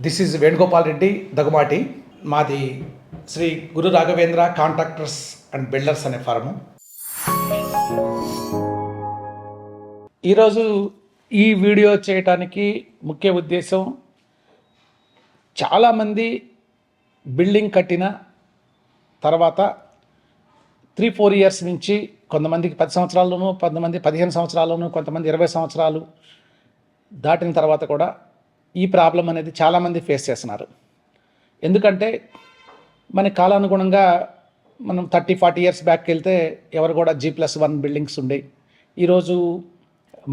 This is Venugopal Reddy Dagumati. మాది Shri Guru Raghavendra contractors and builders అనే form. ఈరోజు ఈ వీడియో చేయటానికి ముఖ్య ఉద్దేశం, చాలామంది బిల్డింగ్ కట్టిన తర్వాత 3-4 ఇయర్స్ నుంచి, కొంతమందికి 10 సంవత్సరాల్లోనూ, కొంతమంది 15 సంవత్సరాల్లోనూ, కొంతమంది 20 సంవత్సరాలు దాటిన తర్వాత కూడా ఈ ప్రాబ్లం అనేది చాలామంది ఫేస్ చేస్తున్నారు. ఎందుకంటే మన కాలానుగుణంగా మనం 30-40 ఇయర్స్ బ్యాక్కి వెళ్తే ఎవరు కూడా G+1 బిల్డింగ్స్ ఉండేవి. ఈరోజు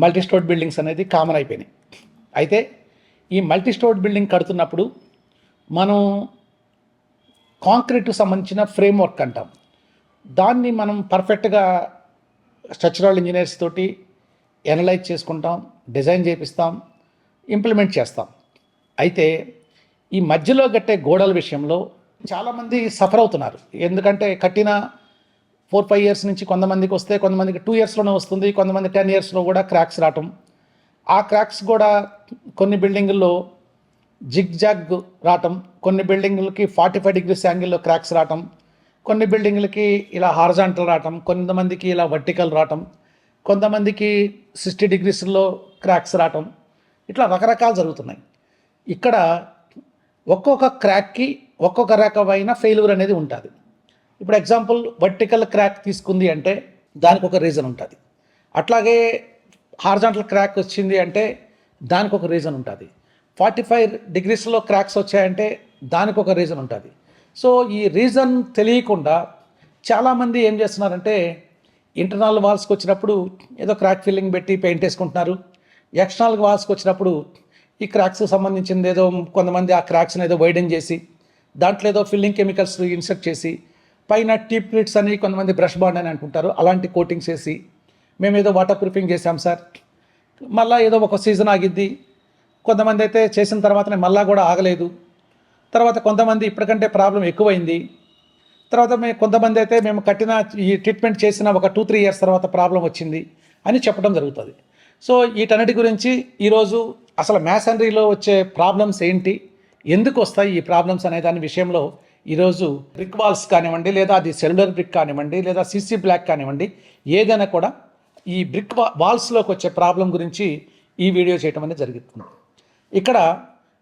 మల్టీ స్టోర్ బిల్డింగ్స్ అనేది కామన్ అయిపోయినాయి. అయితే ఈ మల్టీ స్టోర్ బిల్డింగ్ కడుతున్నప్పుడు మనం కాంక్రీట్కి సంబంధించిన ఫ్రేమ్వర్క్ అంటాం. దాన్ని మనం పర్ఫెక్ట్గా స్ట్రక్చరల్ ఇంజనీర్స్ తోటి ఎనలైజ్ చేసుకుంటాం, డిజైన్ చేపిస్తాం, ఇంప్లిమెంట్ చేస్తాం. అయితే ఈ మధ్యలో కట్టే గోడల విషయంలో చాలామంది సఫర్ అవుతున్నారు. ఎందుకంటే కట్టిన 4-5 ఇయర్స్ నుంచి కొంతమందికి వస్తే, కొంతమందికి 2 ఇయర్స్లోనే వస్తుంది, కొంతమంది 10 ఇయర్స్లో కూడా క్రాక్స్ రావటం. ఆ క్రాక్స్ కూడా కొన్ని బిల్డింగుల్లో జిగ్జాగ్ రావటం, కొన్ని బిల్డింగులకి 45 డిగ్రీస్ యాంగిల్లో క్రాక్స్ రావటం, కొన్ని బిల్డింగులకి ఇలా హారిజాంటల్ రావటం, కొంతమందికి ఇలా వర్టికల్ రావటం, కొంతమందికి 60 డిగ్రీస్లో క్రాక్స్ రావటం, ఇట్లా రకరకాలు జరుగుతున్నాయి. ఇక్కడ ఒక్కొక్క క్రాక్కి ఒక్కొక్క రకమైన ఫెయిల్యూర్ అనేది ఉంటుంది. ఇప్పుడు ఎగ్జాంపుల్ వర్టికల్ క్రాక్ తీసుకుంది అంటే దానికి ఒక రీజన్ ఉంటుంది. అట్లాగే హారిజాంటల్ క్రాక్ వచ్చింది అంటే దానికి ఒక రీజన్ ఉంటుంది. 45 డిగ్రీస్లో క్రాక్స్ వచ్చాయంటే దానికి ఒక రీజన్ ఉంటుంది. సో ఈ రీజన్ తెలియకుండా చాలామంది ఏం చేస్తున్నారంటే ఇంటర్నల్ వాల్స్కి వచ్చినప్పుడు ఏదో క్రాక్ ఫిల్లింగ్ పెట్టి పెయింట్ వేసుకుంటున్నారు. ఎక్స్టర్నల్ వాల్స్కి వచ్చినప్పుడు ఈ క్రాక్స్ సంబంధించింది ఏదో కొంతమంది ఆ క్రాక్స్ని ఏదో వైడెన్ చేసి దాంట్లో ఏదో ఫిల్లింగ్ కెమికల్స్ ఇన్సర్ట్ చేసి పైన టీప్ ప్లిట్స్ అని కొంతమంది బ్రష్ బాండ్ అని అనుకుంటారు, అలాంటి కోటింగ్స్ వేసి మేము ఏదో వాటర్ ప్రూఫింగ్ చేసాం సార్, మళ్ళీ ఏదో ఒక సీజన్ ఆగిద్ది. కొంతమంది అయితే చేసిన తర్వాతనే మళ్ళా కూడా ఆగలేదు. తర్వాత కొంతమంది ఇప్పటికంటే ప్రాబ్లం ఎక్కువైంది. తర్వాత కొంతమంది అయితే మేము కట్టిన ఈ ట్రీట్మెంట్ చేసిన ఒక 2-3 ఇయర్స్ తర్వాత ప్రాబ్లం వచ్చింది అని చెప్పడం జరుగుతుంది. సో వీటన్నిటి గురించి ఈరోజు అసలు మ్యాసనరీలో వచ్చే ప్రాబ్లమ్స్ ఏంటి, ఎందుకు వస్తాయి ఈ ప్రాబ్లమ్స్ అనే దాని విషయంలో ఈరోజు బ్రిక్ వాల్స్ కానివ్వండి, లేదా అది సెల్యులర్ బ్రిక్ కానివ్వండి, లేదా CC బ్లాక్ కానివ్వండి, ఏదైనా కూడా ఈ బ్రిక్ వాల్స్లోకి వచ్చే ప్రాబ్లం గురించి ఈ వీడియో చేయడం అనేది జరుగుతుంది. ఇక్కడ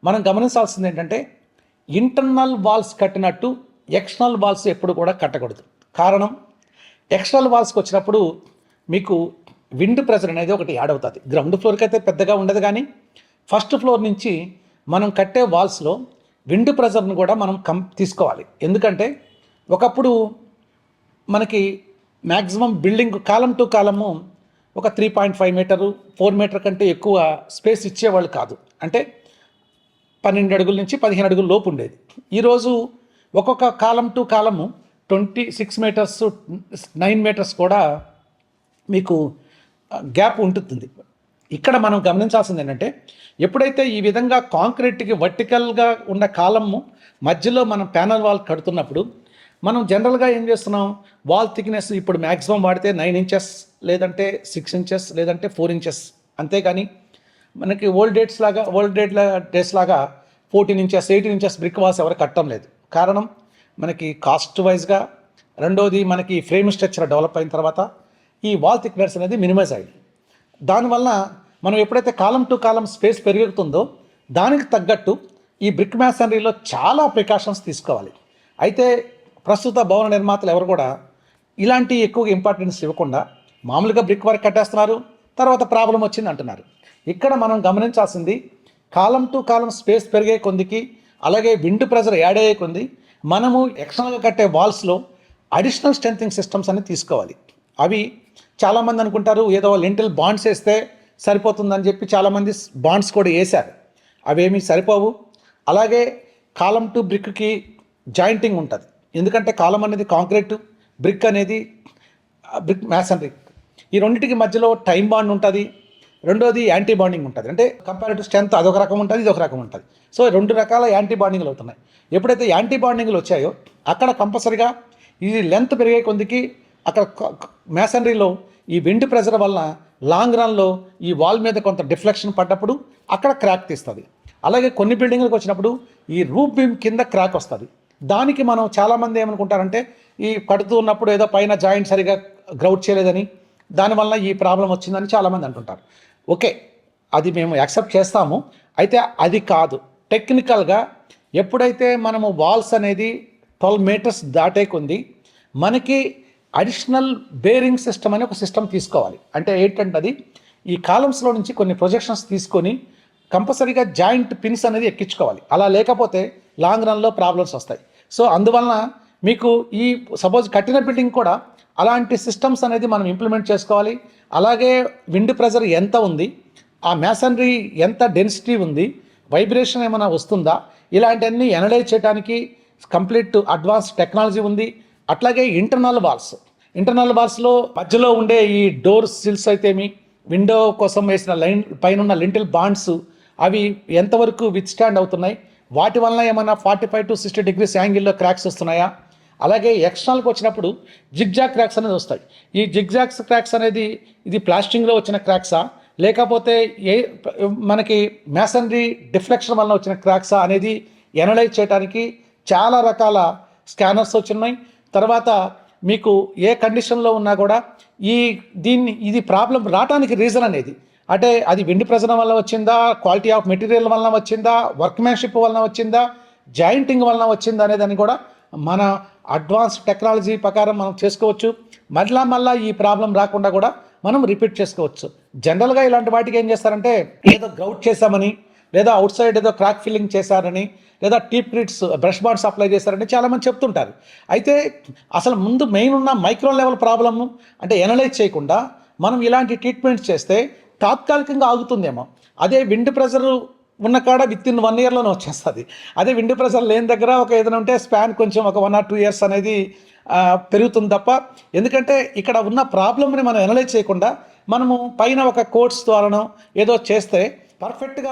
మనం గమనించాల్సింది ఏంటంటే ఇంటర్నల్ వాల్స్ కట్టినట్టు ఎక్స్టర్నల్ వాల్స్ ఎప్పుడు కూడా కట్టకూడదు. కారణం, ఎక్స్టర్నల్ వాల్స్కి వచ్చినప్పుడు మీకు విండ్ ప్రెషర్ అనేది ఒకటి యాడ్ అవుతుంది. గ్రౌండ్ ఫ్లోర్కి అయితే పెద్దగా ఉండదు, కానీ ఫస్ట్ ఫ్లోర్ నుంచి మనం కట్టే వాల్స్లో విండ్ ప్రెషర్ను కూడా మనం తీసుకోవాలి. ఎందుకంటే ఒకప్పుడు మనకి మ్యాక్సిమం బిల్డింగ్ కాలం టు కాలము ఒక 3.5 మీటరు 4 మీటర్ కంటే ఎక్కువ స్పేస్ ఇచ్చేవాళ్ళు కాదు. అంటే 12 అడుగుల నుంచి 15 అడుగుల లోపు ఉండేది. ఈరోజు ఒక్కొక్క కాలం టు కాలము 26 మీటర్స్ 9 మీటర్స్ కూడా మీకు గ్యాప్ ఉంటుంది. ఇక్కడ మనం గమనించాల్సింది ఏంటంటే ఎప్పుడైతే ఈ విధంగా కాంక్రీట్కి వర్టికల్గా ఉన్న కాలము మధ్యలో మనం ప్యానల్ వాల్ కడుతున్నప్పుడు మనం జనరల్గా ఏం చేస్తున్నాం, వాల్ థిక్నెస్ ఇప్పుడు మ్యాక్సిమం వాడితే 9 ఇంచెస్, లేదంటే 6 ఇంచెస్, లేదంటే 4 ఇంచెస్. అంతేగాని మనకి ఓల్డ్ డేస్ లాగా 14 ఇంచెస్ 18 ఇంచెస్ బ్రిక్ వాల్స్ ఎవరు కట్టడం లేదు. కారణం, మనకి కాస్ట్ వైజ్గా, రెండోది మనకి ఫ్రేమ్ స్ట్రక్చర్ డెవలప్ అయిన తర్వాత ఈ వాల్ థిక్నెస్ అనేది మినిమైజ్ అయింది. దానివల్ల మనం ఎప్పుడైతే కాలం టు కాలం స్పేస్ పెరుగుతుందో దానికి తగ్గట్టు ఈ బ్రిక్ మ్యాసనరీలో చాలా ప్రికాషన్స్ తీసుకోవాలి. అయితే ప్రస్తుత భవన నిర్మాతలు ఎవరు కూడా ఇలాంటి ఎక్కువగా ఇంపార్టెన్స్ ఇవ్వకుండా మామూలుగా బ్రిక్ వర్క్ కట్టేస్తున్నారు, తర్వాత ప్రాబ్లం వచ్చింది అంటున్నారు. ఇక్కడ మనం గమనించాల్సింది, కాలం టు కాలం స్పేస్ పెరిగే కొందికి, అలాగే విండ్ ప్రెజర్ యాడ్ అయ్యే కొంది మనము ఎక్స్టర్నల్గా కట్టే వాల్స్లో అడిషనల్ స్ట్రెంథింగ్ సిస్టమ్స్ అని తీసుకోవాలి. అవి చాలామంది అనుకుంటారు ఏదో లింటల్ బాండ్స్ వేస్తే సరిపోతుందని చెప్పి చాలామంది బాండ్స్ కూడా వేశారు. అవేమీ సరిపోవు. అలాగే కాలం టు బ్రిక్కి జాయింటింగ్ ఉంటుంది. ఎందుకంటే కాలం అనేది కాంక్రీట్, బ్రిక్ అనేది బ్రిక్ మ్యాసనరీ. ఈ రెండింటికి మధ్యలో టైం బాండ్ ఉంటుంది, రెండోది యాంటీ బాండింగ్ ఉంటుంది. అంటే కంపారిటివ్ స్ట్రెంత్ అదొక రకం ఉంటుంది, ఇదొక రకం ఉంటుంది. సో 2 రకాల యాంటీ బాండింగ్లు అవుతున్నాయి. ఎప్పుడైతే యాంటీ బాండింగ్లు వచ్చాయో అక్కడ కంపల్సరిగా ఈ లెంత్ పెరిగే కొందికి అక్కడ మ్యాసనరీలో ఈ విండ్ ప్రెషర్ వలన లాంగ్ రన్లో ఈ వాల్ మీద కొంత డిఫ్లెక్షన్ పడ్డప్పుడు అక్కడ క్రాక్ తీస్తుంది. అలాగే కొన్ని బిల్డింగ్లకు వచ్చినప్పుడు ఈ రూఫ్ బీమ్ కింద క్రాక్ వస్తుంది. దానికి మనం చాలామంది ఏమనుకుంటారంటే ఈ కడుతూ ఉన్నప్పుడు ఏదో పైన జాయింట్ సరిగా గ్రౌట్ చేయలేదని దానివల్ల ఈ ప్రాబ్లం వచ్చిందని చాలామంది అంటుంటారు. ఓకే, అది మేము యాక్సెప్ట్ చేస్తాము. అయితే అది కాదు. టెక్నికల్గా ఎప్పుడైతే మనము వాల్స్ అనేది 12 మీటర్స్ దాటేకుంది, మనకి అడిషనల్ బేరింగ్ సిస్టమ్ అని ఒక సిస్టమ్ తీసుకోవాలి. అంటే ఏంటంటే అది ఈ కాలమ్స్లో నుంచి కొన్ని ప్రొజెక్షన్స్ తీసుకొని కంపల్సరీగా జాయింట్ పిన్స్ అనేది ఎక్కించుకోవాలి. అలా లేకపోతే లాంగ్ రన్లో ప్రాబ్లమ్స్ వస్తాయి. సో అందువలన మీకు ఈ సపోజ్ కట్టిన బిల్డింగ్ కూడా అలాంటి సిస్టమ్స్ అనేది మనం ఇంప్లిమెంట్ చేసుకోవాలి. అలాగే విండ్ ప్రెజర్ ఎంత ఉంది, ఆ మ్యాసనరీ ఎంత డెన్సిటీ ఉంది, వైబ్రేషన్ ఏమైనా వస్తుందా, ఇలాంటివన్నీ ఎనలైజ్ చేయడానికి కంప్లీట్ అడ్వాన్స్ టెక్నాలజీ ఉంది. అట్లాగే ఇంటర్నల్ వాల్స్లో మధ్యలో ఉండే ఈ డోర్ సిల్స్ అయితేమి, విండో కోసం వేసిన లైన్ పైన ఉన్న లింటిల్ బాండ్స్ అవి ఎంతవరకు విత్స్టాండ్ అవుతున్నాయి, వాటి వలన ఏమైనా 45 to 60 degrees యాంగిల్లో క్రాక్స్ వస్తున్నాయా. అలాగే ఎక్స్టర్నల్కి వచ్చినప్పుడు జిగ్జాగ్ క్రాక్స్ అనేది వస్తాయి. ఈ జిగ్జాగ్స్ క్రాక్స్ అనేది ఇది ప్లాస్టింగ్లో వచ్చిన క్రాక్సా, లేకపోతే మనకి మ్యాసనరీ డిఫ్లెక్షన్ వలన వచ్చిన క్రాక్సా అనేది ఎనలైజ్ చేయడానికి చాలా రకాల స్కానర్స్ వచ్చినాయి. తర్వాత మీకు ఏ కండిషన్లో ఉన్నా కూడా ఇది ప్రాబ్లం రావడానికి రీజన్ అనేది అంటే అది విండ్ ప్రెజర్ వల్ల వచ్చిందా, క్వాలిటీ ఆఫ్ మెటీరియల్ వలన వచ్చిందా, వర్క్మ్యాన్షిప్ వలన వచ్చిందా, జాయింటింగ్ వలన వచ్చిందా అనేదాన్ని కూడా మన అడ్వాన్స్ టెక్నాలజీ ప్రకారం మనం చేసుకోవచ్చు. మళ్ళా ఈ ప్రాబ్లం రాకుండా కూడా మనం రిపీట్ చేసుకోవచ్చు. జనరల్గా ఇలాంటి వాటికి ఏం చేస్తారంటే ఏదో గ్రౌట్ చేశామని, లేదా అవుట్ సైడ్ ఏదో క్రాక్ ఫిల్లింగ్ చేశారని, లేదా టీప్ క్రిట్స్ బ్రష్ బాండ్స్ అప్లై చేశారని చాలామంది చెప్తుంటారు. అయితే అసలు ముందు మెయిన్ ఉన్న మైక్రో లెవెల్ ప్రాబ్లమ్ను అంటే ఎనలైజ్ చేయకుండా మనం ఇలాంటి ట్రీట్మెంట్స్ చేస్తే తాత్కాలికంగా ఆగుతుందేమో. అదే విండ్ ప్రెజర్ ఉన్న కాడ విత్-ఇన్ 1 yearలోనే వచ్చేస్తుంది. అదే విండ్ ప్రెజర్ లేని దగ్గర ఒక ఏదైనా ఉంటే స్పాన్ కొంచెం ఒక 1 or 2 years అనేది పెరుగుతుంది తప్ప. ఎందుకంటే ఇక్కడ ఉన్న ప్రాబ్లమ్ని మనం ఎనలైజ్ చేయకుండా మనము పైన ఒక కోట్స్ ద్వారానో ఏదో చేస్తే పర్ఫెక్ట్గా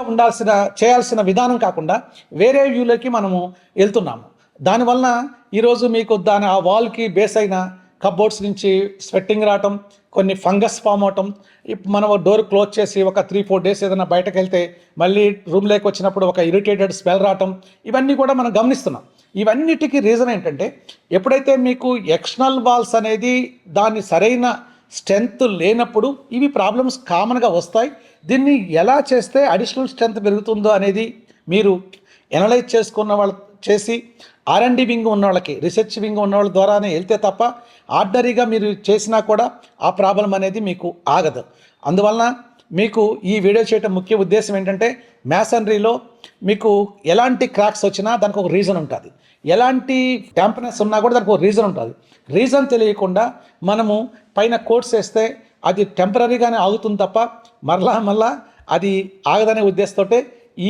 చేయాల్సిన విధానం కాకుండా వేరే వ్యూలోకి మనము వెళ్తున్నాము. దానివలన ఈరోజు మీకు ఆ వాల్కి బేస్ అయిన కప్బోర్డ్స్ నుంచి స్వెట్టింగ్ రావటం, కొన్ని ఫంగస్ ఫామ్ అవటం, మనం డోర్ క్లోజ్ చేసి ఒక 3-4 days ఏదైనా బయటకు వెళ్తే మళ్ళీ రూమ్లోకి వచ్చినప్పుడు ఒక ఇరిటేటెడ్ స్మెల్ రావటం, ఇవన్నీ కూడా మనం గమనిస్తున్నాం. ఇవన్నిటికీ రీజన్ ఏంటంటే ఎప్పుడైతే మీకు ఎక్స్టర్నల్ వాల్స్ అనేది దాని సరైన స్ట్రెంగ్త్ లేనప్పుడు ఇవి ప్రాబ్లమ్స్ కామన్గా వస్తాయి. దీన్ని ఎలా చేస్తే అడిషనల్ స్ట్రెంగ్త్ పెరుగుతుందో అనేది మీరు ఎనలైజ్ చేసుకున్న వాళ్ళు చేసి R&D వింగ్ ఉన్న వాళ్ళకి, రీసెర్చ్ వింగ్ ఉన్న వాళ్ళ ద్వారానే వెళ్తే తప్ప ఆర్డినరీగా మీరు చేసినా కూడా ఆ ప్రాబ్లం అనేది మీకు ఆగదు. అందువలన మీకు ఈ వీడియో చేయడం ముఖ్య ఉద్దేశం ఏంటంటే మ్యాసనరీలో మీకు ఎలాంటి క్రాక్స్ వచ్చినా దానికి ఒక రీజన్ ఉంటుంది, ఎలాంటి డాంప్నెస్ ఉన్నా కూడా దానికి ఒక రీజన్ ఉంటుంది. రీజన్ తెలియకుండా మనము పైన కోట్స్ వేస్తే అది టెంపరీగానే ఆగుతుంది తప్ప మళ్ళా అది ఆగదనే ఉద్దేశంతో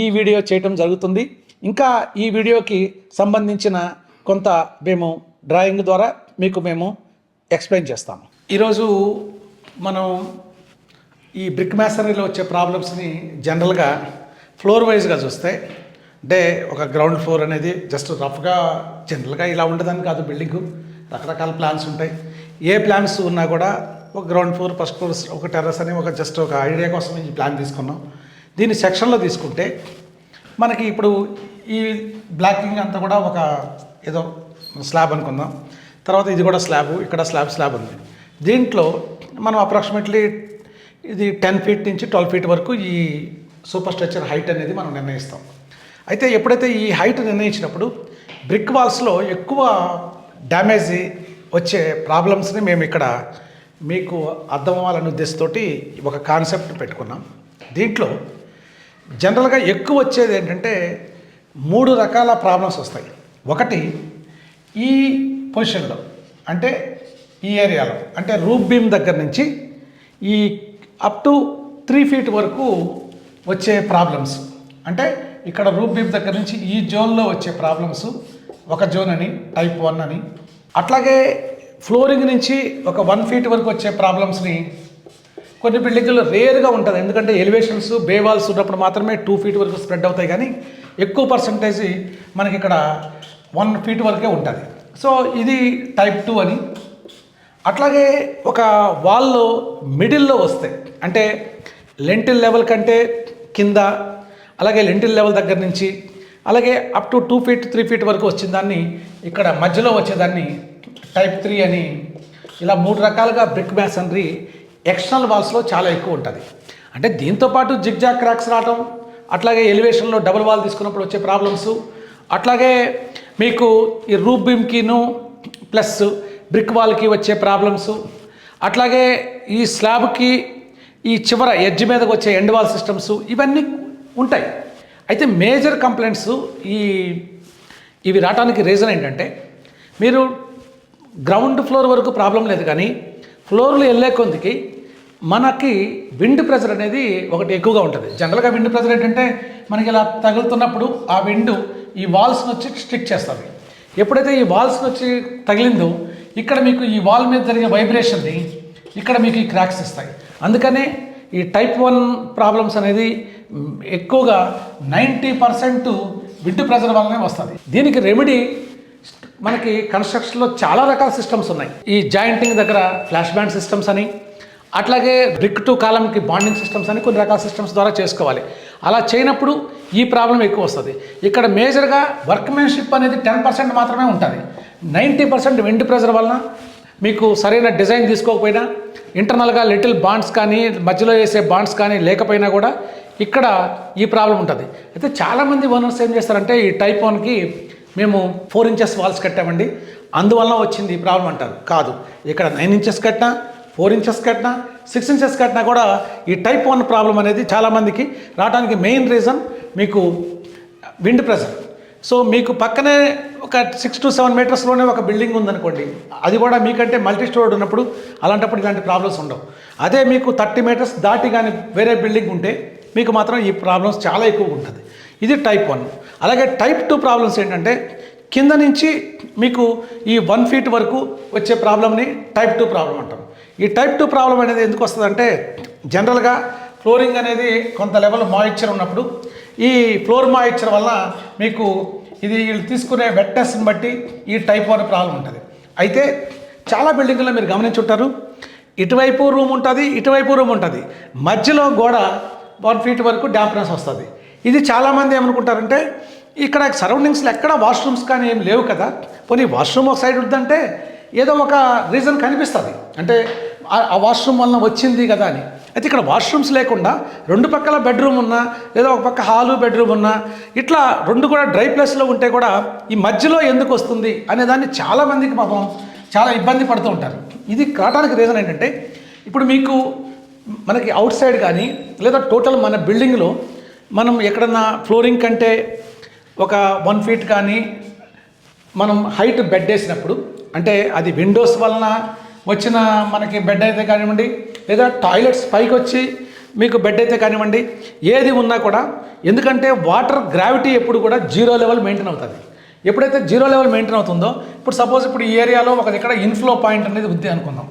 ఈ వీడియో చేయటం జరుగుతుంది. ఇంకా ఈ వీడియోకి సంబంధించిన కొంత మేము డ్రాయింగ్ ద్వారా మేము ఎక్స్ప్లెయిన్ చేస్తాము. ఈరోజు మనం ఈ బ్రిక్ మ్యాసనరీలో వచ్చే ప్రాబ్లమ్స్ని జనరల్గా ఫ్లోర్ వైజ్గా చూస్తే, అంటే ఒక గ్రౌండ్ ఫ్లోర్ అనేది జస్ట్ రఫ్గా జనరల్గా ఇలా ఉండదని కాదు, బిల్డింగు రకరకాల ప్లాన్స్ ఉంటాయి. ఏ ప్లాన్స్ ఉన్నా కూడా ఒక గ్రౌండ్ ఫ్లోర్, ఫస్ట్ ఫ్లోర్, ఒక టెర్రస్ అని ఒక జస్ట్ ఒక ఐడియా కోసం ఈ ప్లాన్ తీసుకున్నాం. దీన్ని సెక్షన్లో తీసుకుంటే మనకి ఇప్పుడు ఈ బ్లాకింగ్ అంతా కూడా ఒక ఏదో స్లాబ్ అనుకుందాం. తర్వాత ఇది కూడా స్లాబ్, ఇక్కడ స్లాబ్ ఉంది. దీంట్లో మనం అప్రాక్సిమేట్లీ ఇది 10 feet నుంచి 12 feet వరకు ఈ సూపర్ స్ట్రక్చర్ హైట్ అనేది మనం నిర్ణయిస్తాం. అయితే ఎప్పుడైతే ఈ హైట్ నిర్ణయించినప్పుడు బ్రిక్ వాల్స్లో ఎక్కువ డ్యామేజ్ వచ్చే ప్రాబ్లమ్స్ని మేము ఇక్కడ మీకు అర్థం అవ్వాలనే ఉద్దేశంతో ఒక కాన్సెప్ట్ పెట్టుకున్నాం. దీంట్లో జనరల్గా ఎక్కువ వచ్చేది ఏంటంటే 3 రకాల ప్రాబ్లమ్స్ వస్తాయి. ఒకటి ఈ పొజిషన్లో, అంటే ఈ ఏరియాలో, అంటే రూఫ్ బీమ్ దగ్గర నుంచి ఈ అప్ టు 3 feet వరకు వచ్చే ప్రాబ్లమ్స్. అంటే ఇక్కడ రూఫ్ బీమ్ దగ్గర నుంచి ఈ జోన్లో వచ్చే ప్రాబ్లమ్స్ ఒక జోన్ అని, టైప్ 1 అని. అట్లాగే ఫ్లోరింగ్ నుంచి ఒక 1 feet వరకు వచ్చే ప్రాబ్లమ్స్ని కొన్ని బిల్డింగ్లో రేర్గా ఉంటుంది. ఎందుకంటే ఎలివేషన్స్, బే వాల్స్ ఉన్నప్పుడు మాత్రమే 2 feet వరకు స్ప్రెడ్ అవుతాయి, కానీ ఎక్కువ పర్సంటేజ్ మనకి ఇక్కడ 1 feet వరకే ఉంటుంది. సో ఇది టైప్ 2 అని. అట్లాగే ఒక వాల్లో మిడిల్లో వస్తాయి, అంటే లెంటిల్ లెవెల్ కంటే కింద, అలాగే లెంటిల్ లెవెల్ దగ్గర నుంచి అలాగే అప్ టు 2 feet 3 feet వరకు వచ్చిన దాన్ని ఇక్కడ మధ్యలో వచ్చేదాన్ని టైప్ 3 అని ఇలా 3 రకాలుగా బ్రిక్ మ్యాసనరీ ఎక్స్టర్నల్ వాల్స్లో చాలా ఎక్కువ ఉంటుంది. అంటే దీంతోపాటు జిగ్జాగ్ క్రాక్స్ రావటం, అట్లాగే ఎలివేషన్లో డబుల్ వాల్ తీసుకున్నప్పుడు వచ్చే ప్రాబ్లమ్స్, అట్లాగే మీకు ఈ రూఫ్ బీమ్కిను ప్లస్ బ్రిక్ వాల్కి వచ్చే ప్రాబ్లమ్స్, అట్లాగే ఈ స్లాబ్కి ఈ చివర ఎడ్జ్ మీదకి వచ్చే ఎండ్ వాల్ సిస్టమ్స్ ఇవన్నీ ఉంటాయి. అయితే మేజర్ కంప్లైంట్స్ ఇవి రావడానికి రీజన్ ఏంటంటే మీరు గ్రౌండ్ ఫ్లోర్ వరకు ప్రాబ్లం లేదు, కానీ ఫ్లోర్లు వెళ్ళే కొద్దికి మనకి విండ్ ప్రెషర్ అనేది ఒకటి ఎక్కువగా ఉంటుంది. జనరల్గా విండ్ ప్రెషర్ ఏంటంటే మనకి ఇలా తగులుతున్నప్పుడు ఆ విండ్ ఈ వాల్స్ని వచ్చి స్ట్రిక్ చేస్తుంది. ఎప్పుడైతే ఈ వాల్స్ని వచ్చి తగిలిందో ఇక్కడ మీకు ఈ వాల్ మీద జరిగే వైబ్రేషన్ని ఇక్కడ మీకు ఈ క్రాక్స్ ఇస్తాయి. అందుకనే ఈ టైప్ 1 ప్రాబ్లమ్స్ అనేది ఎక్కువగా 90% విండ్ ప్రెషర్ వల్లనే వస్తుంది. దీనికి రెమెడీ మనకి కన్స్ట్రక్షన్లో చాలా రకాల సిస్టమ్స్ ఉన్నాయి. ఈ జాయింటింగ్ దగ్గర ఫ్లాష్ బ్యాండ్ సిస్టమ్స్ అని, అట్లాగే బ్రిక్ టు కాలంకి బాండింగ్ సిస్టమ్స్ అని కొన్ని రకాల సిస్టమ్స్ ద్వారా చేసుకోవాలి. అలా చేయనప్పుడు ఈ ప్రాబ్లం ఎక్కువ వస్తుంది. ఇక్కడ మేజర్గా వర్క్మెన్షిప్ అనేది 10% మాత్రమే ఉంటుంది. 90% విండ్ ప్రెషర్ వలన మీకు సరైన డిజైన్ తీసుకోకపోయినా, ఇంటర్నల్గా లిటిల్ బాండ్స్ కానీ మధ్యలో వేసే బాండ్స్ కానీ లేకపోయినా కూడా ఇక్కడ ఈ ప్రాబ్లం ఉంటుంది. అయితే చాలామంది ఓనర్స్ ఏం చేస్తారంటే ఈ టైప్ 1కి మేము 4 inches వాల్స్ కట్టామండి అందువల్ల వచ్చింది ఈ ప్రాబ్లం అంటారు. కాదు, ఇక్కడ 9 inches కట్టినా 4 inches కట్టినా 6 inches కట్టినా కూడా ఈ టైప్ 1 ప్రాబ్లం అనేది చాలామందికి రావడానికి మెయిన్ రీజన్ మీకు విండ్ ప్రెషర్. సో మీకు పక్కనే ఒక 6 to 7 metersలోనే ఒక బిల్డింగ్ ఉందనుకోండి, అది కూడా మీకంటే మల్టీ స్టోర్డ్ ఉన్నప్పుడు అలాంటప్పుడు ఇలాంటి ప్రాబ్లమ్స్ ఉండవు. అదే మీకు 30 meters దాటి కానీ వేరే బిల్డింగ్ ఉంటే మీకు మాత్రం ఈ ప్రాబ్లమ్స్ చాలా ఎక్కువగా ఉంటుంది. ఇది టైప్ 1. అలాగే టైప్ 2 ప్రాబ్లమ్స్ ఏంటంటే కింద నుంచి మీకు ఈ 1 feet వరకు వచ్చే ప్రాబ్లమ్ని టైప్ 2 ప్రాబ్లం అంటాం. ఈ టైప్ 2 ప్రాబ్లం అనేది ఎందుకు వస్తుందంటే జనరల్గా ఫ్లోరింగ్ అనేది కొంత లెవెల్ మాయిశ్చర్ ఉన్నప్పుడు ఈ ఫ్లోర్ మాయిశ్చర్ వల్ల మీకు ఇది వీళ్ళు తీసుకునే వెట్నెస్ని బట్టి ఈ టైప్ 1 ప్రాబ్లం ఉంటుంది. అయితే చాలా బిల్డింగ్లో మీరు గమనించుంటారు, ఇటువైపు రూమ్ ఉంటుంది, ఇటువైపు రూమ్ ఉంటుంది, మధ్యలో గోడ 1 feet వరకు డాంప్నెస్ వస్తుంది. ఇది చాలామంది ఏమనుకుంటారంటే ఇక్కడ సరౌండింగ్స్లో ఎక్కడ వాష్రూమ్స్ కానీ ఏం లేవు కదా, పోనీ వాష్రూమ్ ఒక సైడ్ ఉందంటే ఏదో ఒక రీజన్ కనిపిస్తుంది, అంటే ఆ వాష్రూమ్ వలన వచ్చింది కదా అని. అయితే ఇక్కడ వాష్రూమ్స్ లేకుండా 2 పక్కల బెడ్రూమ్ ఉన్నా లేదా ఒక పక్క హాలు బెడ్రూమ్ ఉన్నా ఇట్లా 2 కూడా డ్రై ప్లేస్లో ఉంటే కూడా ఈ మధ్యలో ఎందుకు వస్తుంది అనేదాన్ని చాలామందికి పాపం చాలా ఇబ్బంది పడుతూ ఉంటారు. ఇది కావడానికి రీజన్ ఏంటంటే ఇప్పుడు మీకు మనకి అవుట్ సైడ్ కానీ లేదా టోటల్ మన బిల్డింగ్లో మనం ఎక్కడన్నా ఫ్లోరింగ్ కంటే ఒక 1 feet కానీ మనం హైట్ బెడ్ వేసినప్పుడు, అంటే అది విండోస్ వలన వచ్చిన మనకి బెడ్ అయితే కానివ్వండి లేదా టాయిలెట్స్ పైకి వచ్చి మీకు బెడ్ అయితే కానివ్వండి, ఏది ఉన్నా కూడా ఎందుకంటే వాటర్ గ్రావిటీ ఎప్పుడు కూడా 0 level మెయింటైన్ అవుతుంది. ఎప్పుడైతే 0 level మెయింటైన్ అవుతుందో, ఇప్పుడు సపోజ్ ఇప్పుడు ఈ ఏరియాలో ఒక ఇక్కడ ఇన్ఫ్లో పాయింట్ అనేది ఉంది అనుకుందాం,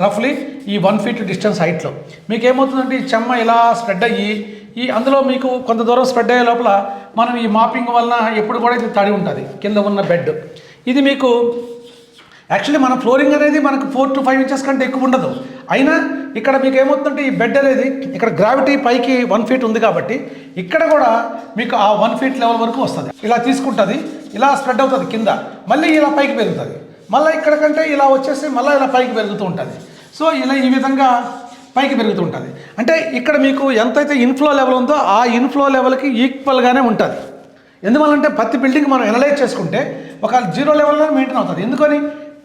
రఫ్లీ ఈ 1 feet డిస్టెన్స్ హైట్లో మీకు ఏమవుతుందంటే ఈ చెమ్మ ఇలా స్ప్రెడ్ అయ్యి అందులో మీకు కొంత దూరం స్ప్రెడ్ అయ్యే లోపల మనం ఈ మాపింగ్ వలన ఎప్పుడు కూడా ఇది తడి ఉంటుంది కింద ఉన్న బెడ్. ఇది మీకు యాక్చువల్లీ మన ఫ్లోరింగ్ అనేది మనకు 4 to 5 inches కంటే ఎక్కువ ఉండదు. అయినా ఇక్కడ మీకు ఏమవుతుందంటే ఈ బెడ్ అనేది ఇక్కడ గ్రావిటీ పైకి 1 feet ఉంది కాబట్టి ఇక్కడ కూడా మీకు ఆ 1 feet లెవెల్ వరకు వస్తుంది. ఇలా తీసుకుంటుంది, ఇలా స్ప్రెడ్ అవుతుంది కింద, మళ్ళీ ఇలా పైకి పెరుగుతుంది, మళ్ళీ ఇక్కడ కంటే ఇలా వచ్చేసి మళ్ళీ ఇలా పైకి పెరుగుతూ ఉంటుంది. సో ఇలా ఈ విధంగా పైకి పెరుగుతూ ఉంటుంది. అంటే ఇక్కడ మీకు ఎంతైతే ఇన్ఫ్లో లెవెల్ ఉందో ఆ ఇన్ఫ్లో లెవెల్కి ఈక్వల్గానే ఉంటుంది. ఎందువల్లంటే ప్రతి బిల్డింగ్ మనం అనలైజ్ చేసుకుంటే ఒక 0 level మెయింటైన్ అవుతుంది. ఎందుకని?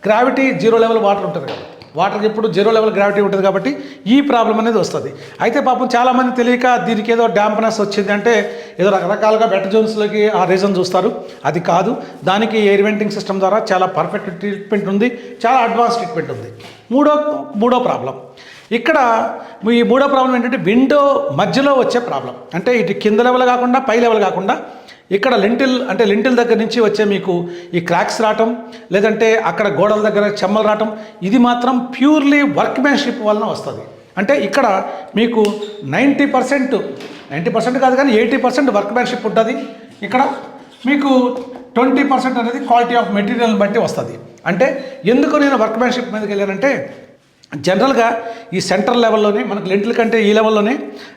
గ్రావిటీ 0 level వాటర్ ఉంటుంది కదా, వాటర్కి ఎప్పుడు 0 level గ్రావిటీ ఉంటుంది కాబట్టి ఈ ప్రాబ్లం అనేది వస్తుంది. అయితే పాపం చాలామంది తెలియక దీనికి ఏదో డాంప్నెస్ వచ్చింది అంటే ఏదో రకరకాలుగా బెటర్ జోన్స్లోకి ఆ రీజన్ చూస్తారు. అది కాదు, దానికి ఎయిర్ వెంటింగ్ సిస్టమ్ ద్వారా చాలా పర్ఫెక్ట్ ట్రీట్మెంట్ ఉంది, చాలా అడ్వాన్స్ ట్రీట్మెంట్ ఉంది. మూడో ప్రాబ్లం ఇక్కడ ఈ మూడో ప్రాబ్లం ఏంటంటే విండో మధ్యలో వచ్చే ప్రాబ్లం. అంటే ఇటు కింద లెవెల్ కాకుండా పై లెవెల్ కాకుండా ఇక్కడ లెంటిల్ దగ్గర నుంచి వచ్చే మీకు ఈ క్రాక్స్ రావటం, లేదంటే అక్కడ గోడల దగ్గర చెమ్మలు రావటం, ఇది మాత్రం ప్యూర్లీ వర్క్మెన్షిప్ వలన వస్తుంది. అంటే ఇక్కడ మీకు 90% కాదు కానీ 80% వర్క్మెన్షిప్ ఉంటుంది. ఇక్కడ మీకు 20% అనేది క్వాలిటీ ఆఫ్ మెటీరియల్ని బట్టి వస్తుంది. అంటే ఎందుకు నేను వర్క్మెన్షిప్ మీదకి వెళ్ళానంటే జనరల్గా ఈ సెంటర్ లెవెల్లోనే మనకు లింటిల్ కంటే ఈ లెవెల్లోనే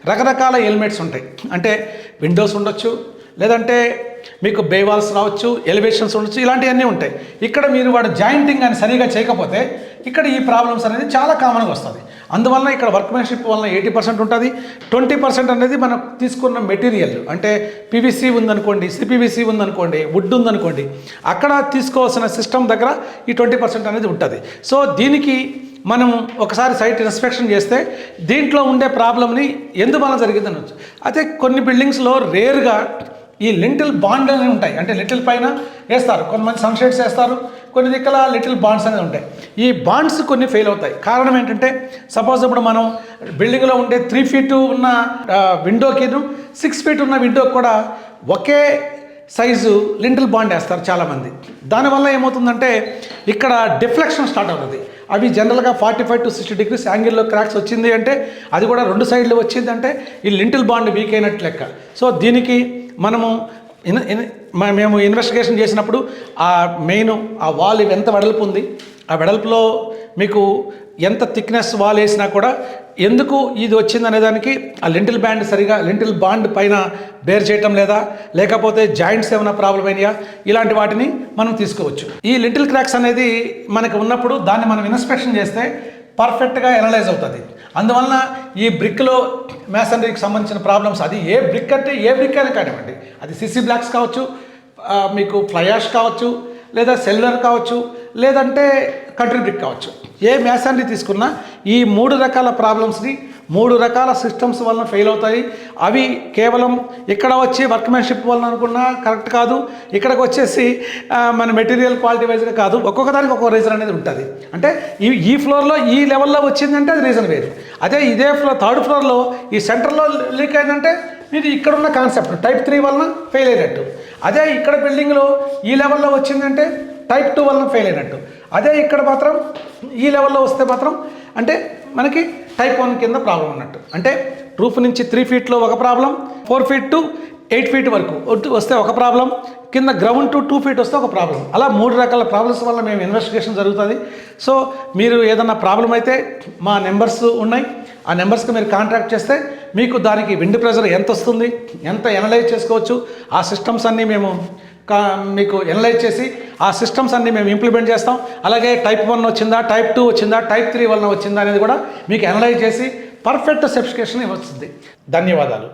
రకరకాల ఎలిమెంట్స్ ఉంటాయి. అంటే విండోస్ ఉండొచ్చు, లేదంటే మీకు బేవాల్స్ రావచ్చు, ఎలివేషన్స్ ఉండొచ్చు, ఇలాంటివన్నీ ఉంటాయి. ఇక్కడ మీరు వాడు జాయింటింగ్ అని సరిగా చేయకపోతే ఇక్కడ ఈ ప్రాబ్లమ్స్ అనేది చాలా కామన్గా వస్తుంది. అందువల్ల ఇక్కడ వర్క్మెన్షిప్ వలన 80% ఉంటుంది. 20% అనేది మనం తీసుకున్న మెటీరియల్, అంటే పీవీసీ ఉందనుకోండి, సిపివిసి ఉందనుకోండి, వుడ్ ఉందనుకోండి, అక్కడ తీసుకోవాల్సిన సిస్టమ్ దగ్గర ఈ 20% అనేది ఉంటుంది. సో దీనికి మనం ఒకసారి సైట్ ఇన్స్పెక్షన్ చేస్తే దీంట్లో ఉండే ప్రాబ్లమ్ని ఎందువల్ల జరిగిందని వచ్చు. అయితే కొన్ని బిల్డింగ్స్లో రేర్గా ఈ లింటిల్ బాండ్ అనేవి ఉంటాయి. అంటే లిటిల్ పైన వేస్తారు, కొంతమంది సన్షేడ్స్ వేస్తారు, కొన్ని దిక్కల లిటిల్ బాండ్స్ అనేది ఉంటాయి. ఈ బాండ్స్ కొన్ని ఫెయిల్ అవుతాయి. కారణం ఏంటంటే సపోజ్ ఇప్పుడు మనం బిల్డింగ్లో ఉండే 3 feet ఉన్న విండోకి 6 feet ఉన్న విండోకి కూడా ఒకే సైజు లింటిల్ బాండ్ వేస్తారు చాలామంది. దానివల్ల ఏమవుతుందంటే ఇక్కడ డిఫ్లెక్షన్ స్టార్ట్ అవుతుంది. అవి జనరల్గా 45 to 60 degrees యాంగిల్లో క్రాక్స్ వచ్చింది అంటే, అది కూడా 2 సైడ్లు వచ్చిందంటే ఈ లింటిల్ బాండ్ వీక్ అయినట్టు లెక్క. సో దీనికి మనము మేము ఇన్వెస్టిగేషన్ చేసినప్పుడు ఆ మెయిన్ ఆ వాల్ ఎంత వెడల్పు ఉంది, ఆ వెడల్పులో మీకు ఎంత థిక్నెస్ వాల్ వేసినా కూడా ఎందుకు ఇది వచ్చింది అనేదానికి ఆ లింటిల్ బాండ్ పైన బేర్ చేయటం లేదా, లేకపోతే జాయింట్స్ ఏమైనా ప్రాబ్లం అయినాయా, ఇలాంటి వాటిని మనం తీసుకోవచ్చు. ఈ లింటిల్ క్రాక్స్ అనేది మనకు ఉన్నప్పుడు దాన్ని మనం ఇన్స్పెక్షన్ చేస్తే పర్ఫెక్ట్గా ఎనలైజ్ అవుతుంది. అందువలన ఈ బ్రిక్లో మేసనరీకి సంబంధించిన ప్రాబ్లమ్స్, అది ఏ బ్రిక్ అంటే ఏ బ్రిక్ అయినా కానివ్వండి, అది సిసి బ్లాక్స్ కావచ్చు, మీకు ఫ్లై యాష్ కావచ్చు, లేదా సెల్యులర్ కావచ్చు, లేదంటే కంట్రీ బ్రిక్ కావచ్చు, ఏ మేసనరీ తీసుకున్నా ఈ 3 రకాల ప్రాబ్లమ్స్ని 3 రకాల సిస్టమ్స్ వలన ఫెయిల్ అవుతాయి. అవి కేవలం ఇక్కడ వచ్చి వర్క్మెన్షిప్ వలన అనుకున్నా కరెక్ట్ కాదు, ఇక్కడికి వచ్చేసి మన మెటీరియల్ క్వాలిటీ వైజ్గా కాదు, ఒక్కొక్క దానికి ఒక్కొక్క రీజన్ అనేది ఉంటుంది. అంటే ఈ ఫ్లోర్లో ఈ లెవెల్లో వచ్చిందంటే అది రీజన్ వేరు. అదే ఇదే ఫ్లోర్ 3rd floorలో ఈ సెంటర్లో లీక్ అయిందంటే ఇది ఇక్కడున్న కాన్సెప్ట్ type 3 వలన ఫెయిల్ అయినట్టు. అదే ఇక్కడ బిల్డింగ్లో ఈ లెవెల్లో వచ్చిందంటే type 2 వలన ఫెయిల్ అయినట్టు. అదే ఇక్కడ మాత్రం ఈ లెవెల్లో వస్తే మాత్రం అంటే మనకి type 1 కింద ప్రాబ్లం ఉన్నట్టు. అంటే రూఫ్ నుంచి 3 feetలో ఒక ప్రాబ్లం, 4 feet to 8 feet వరకు వస్తే ఒక ప్రాబ్లం, కింద గ్రౌండ్ టు 2 feet వస్తే ఒక ప్రాబ్లం. అలా 3 రకాల ప్రాబ్లమ్స్ వల్ల మేము ఇన్వెస్టిగేషన్ జరుగుతుంది. సో మీరు ఏదన్నా ప్రాబ్లం అయితే మా నెంబర్స్ ఉన్నాయి, ఆ నెంబర్స్కి మీరు కాంటాక్ట్ చేస్తే మీకు దానికి విండ్ ప్రెజర్ ఎంత వస్తుంది, ఎంత ఎనలైజ్ చేసుకోవచ్చు, ఆ సిస్టమ్స్ అన్నీ మేము మీకు ఎనలైజ్ చేసి ఆ సిస్టమ్స్ అన్నీ మేము ఇంప్లిమెంట్ చేస్తాం. అలాగే type 1 వచ్చిందా, type 2 వచ్చిందా, type 3 వలన వచ్చిందా అనేది కూడా మీకు ఎనలైజ్ చేసి పర్ఫెక్ట్ స్పెసిఫికేషన్ ఇవ్వస్తుంది. ధన్యవాదాలు.